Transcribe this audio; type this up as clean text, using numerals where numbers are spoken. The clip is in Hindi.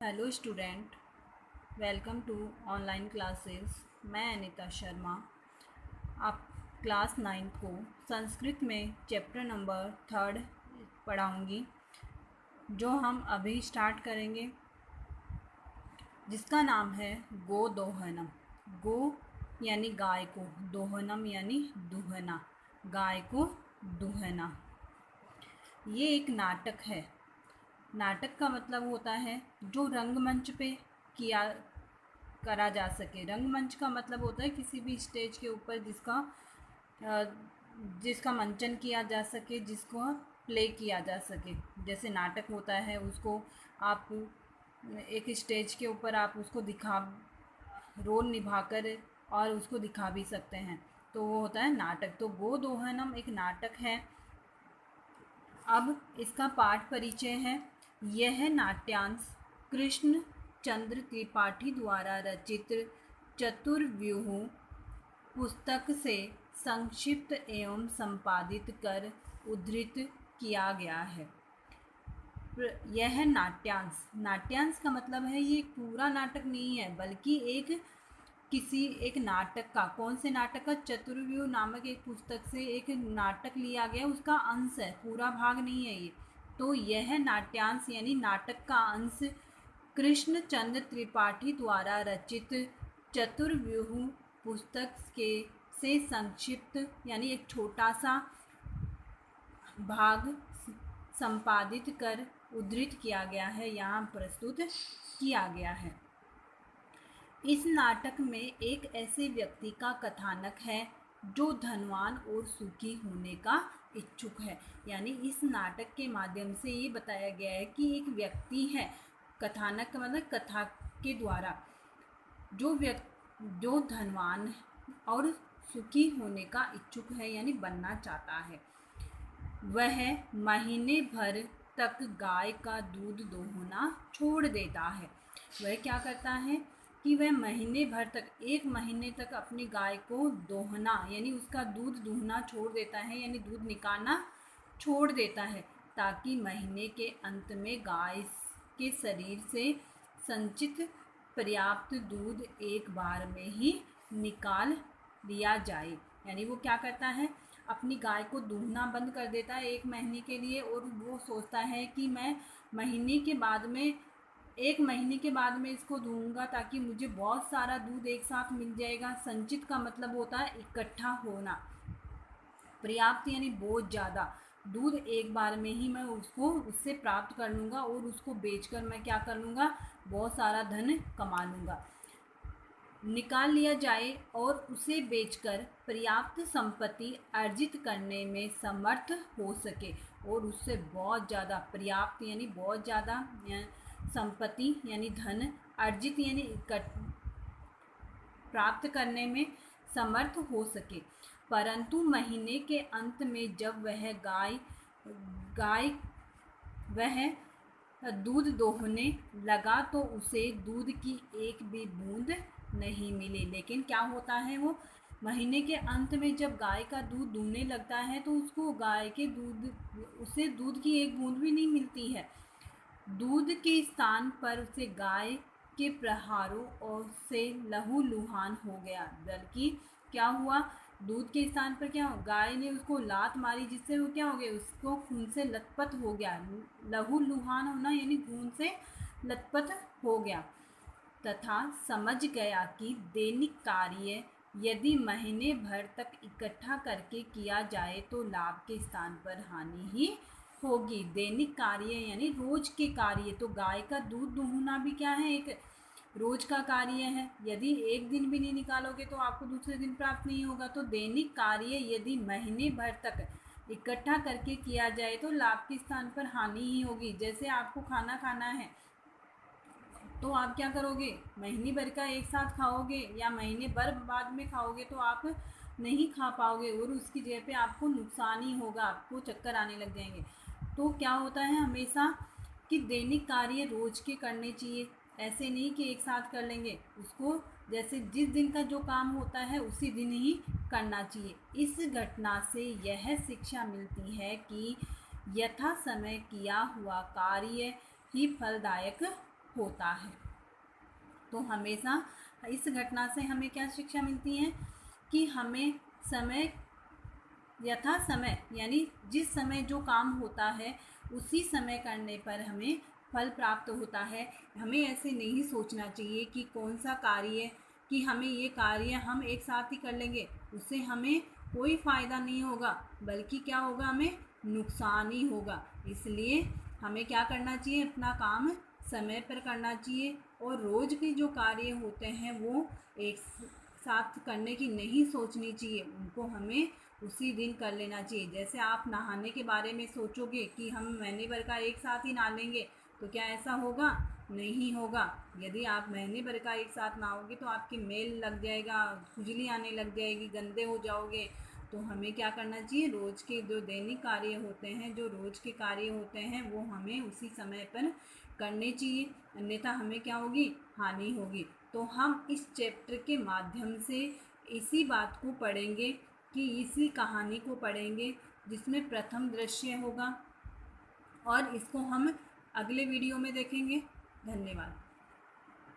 Hello student, welcome to online classes. मैं अनीता शर्मा आप क्लास 9th को संस्कृत में चैप्टर नंबर 3 पढ़ाऊंगी, जो हम अभी स्टार्ट करेंगे, जिसका नाम है गो दोहनम। गो यानी गाय को, दोहनम यानी दुहना, गाय को दुहना। ये एक नाटक है। नाटक का मतलब होता है जो रंगमंच पे किया करा जा सके। रंगमंच का मतलब होता है किसी भी स्टेज के ऊपर जिसका मंचन किया जा सके, जिसको प्ले किया जा सके। जैसे नाटक होता है, उसको आप एक स्टेज के ऊपर आप उसको रोल निभाकर और उसको दिखा भी सकते हैं, तो वो होता है नाटक। तो गो दोहनम एक नाटक है। अब इसका पाठ परिचय है। यह नाट्यांश कृष्ण चंद्र त्रिपाठी द्वारा रचित चतुर्व्यूह पुस्तक से संक्षिप्त एवं संपादित कर उद्धृत किया गया है। यह नाट्यांश का मतलब है ये पूरा नाटक नहीं है, बल्कि एक नाटक का, कौन से नाटक का, चतुर्व्यूह नामक एक पुस्तक से एक नाटक लिया गया, उसका अंश है, पूरा भाग नहीं है ये। तो यह नाट्यांश यानी नाटक का अंश कृष्ण चंद्र त्रिपाठी द्वारा रचित चतुर्व्यूह पुस्तक से संक्षिप्त यानी एक छोटा सा भाग संपादित कर उद्धृत किया गया है, यहाँ प्रस्तुत किया गया है। इस नाटक में एक ऐसे व्यक्ति का कथानक है जो धनवान और सुखी होने का इच्छुक है। यानी इस नाटक के माध्यम से ये बताया गया है कि एक व्यक्ति है, कथानक का मतलब कथा के द्वारा, जो धनवान और सुखी होने का इच्छुक है, यानी बनना चाहता है। वह महीने भर तक गाय का दूध दोहना छोड़ देता है। वह क्या करता है कि वह महीने भर तक, 1 महीने तक अपनी गाय को दोहना यानी उसका दूध दूहना छोड़ देता है, यानी दूध निकालना छोड़ देता है, ताकि महीने के अंत में गाय के शरीर से संचित पर्याप्त दूध एक बार में ही निकाल लिया जाए। यानी वो क्या करता है, अपनी गाय को दूहना बंद कर देता है 1 महीने के लिए, और वो सोचता है कि मैं 1 महीने के बाद में इसको दूंगा, ताकि मुझे बहुत सारा दूध एक साथ मिल जाएगा। संचित का मतलब होता है इकट्ठा होना, पर्याप्त यानी बहुत ज़्यादा दूध एक बार में ही मैं उससे प्राप्त कर लूँगा, और उसको बेचकर मैं क्या कर लूँगा, बहुत सारा धन कमा लूँगा। निकाल लिया जाए और उसे बेचकर पर्याप्त संपत्ति अर्जित करने में समर्थ हो सके, और उससे बहुत ज़्यादा, पर्याप्त यानी बहुत ज़्यादा संपत्ति यानी धन, अर्जित यानी प्राप्त करने में समर्थ हो सके। परंतु महीने के अंत में जब वह दूध दोहने लगा तो उसे दूध की एक भी बूंद नहीं मिली। लेकिन क्या होता है, वो महीने के अंत में जब गाय का दूध दूहने लगता है तो उसे दूध की एक बूंद भी नहीं मिलती है। दूध के स्थान पर उसे गाय के प्रहारों और से लहूलुहान हो गया। बल्कि क्या हुआ, दूध के स्थान पर क्या हो, गाय ने उसको लात मारी, जिससे वो क्या हो गया, उसको खून से लथपथ हो गया। लहूलुहान होना यानी खून से लथपथ हो गया, तथा समझ गया कि दैनिक कार्य यदि महीने भर तक इकट्ठा करके किया जाए तो लाभ के स्थान पर हानि ही होगी। दैनिक कार्य यानी रोज के कार्य, तो गाय का दूध दूहना भी क्या है, एक रोज का कार्य है। यदि एक दिन भी नहीं निकालोगे तो आपको दूसरे दिन प्राप्त नहीं होगा। तो दैनिक कार्य यदि महीने भर तक इकट्ठा करके किया जाए तो लाभ के स्थान पर हानि ही होगी। जैसे आपको खाना खाना है, तो आप क्या करोगे, महीने भर का एक साथ खाओगे या महीने भर बाद में खाओगे तो आप नहीं खा पाओगे, और उसकी जगह पे आपको नुकसान ही होगा, आपको चक्कर आने लग जाएंगे। तो क्या होता है हमेशा कि दैनिक कार्य रोज के करने चाहिए, ऐसे नहीं कि एक साथ कर लेंगे। उसको जैसे जिस दिन का जो काम होता है उसी दिन ही करना चाहिए। इस घटना से यह शिक्षा मिलती है कि यथा समय किया हुआ कार्य ही फलदायक होता है। तो हमेशा इस घटना से हमें क्या शिक्षा मिलती है कि हमें समय यथा समय यानी जिस समय जो काम होता है उसी समय करने पर हमें फल प्राप्त होता है। हमें ऐसे नहीं सोचना चाहिए कि कौन सा कार्य कि हमें ये कार्य हम एक साथ ही कर लेंगे, उससे हमें कोई फ़ायदा नहीं होगा, बल्कि क्या होगा, हमें नुकसान ही होगा। इसलिए हमें क्या करना चाहिए, अपना काम समय पर करना चाहिए और रोज़ के जो कार्य होते हैं वो एक साथ करने की नहीं सोचनी चाहिए, उनको हमें उसी दिन कर लेना चाहिए। जैसे आप नहाने के बारे में सोचोगे कि हम महीने भर का एक साथ ही नहा लेंगे, तो क्या ऐसा होगा? नहीं होगा। यदि आप महीने भर का एक साथ नहाओगे तो आपकी मेल लग जाएगा, खुजली आने लग जाएगी, गंदे हो जाओगे। तो हमें क्या करना चाहिए, रोज़ के जो दैनिक कार्य होते हैं, जो रोज़ के कार्य होते हैं वो हमें उसी समय पर करने चाहिए, अन्यथा हमें क्या होगी, हानि होगी। तो हम इस चैप्टर के माध्यम से इसी बात को पढ़ेंगे कि इसी कहानी को पढ़ेंगे जिसमें प्रथम दृश्य होगा और इसको हम अगले वीडियो में देखेंगे। धन्यवाद।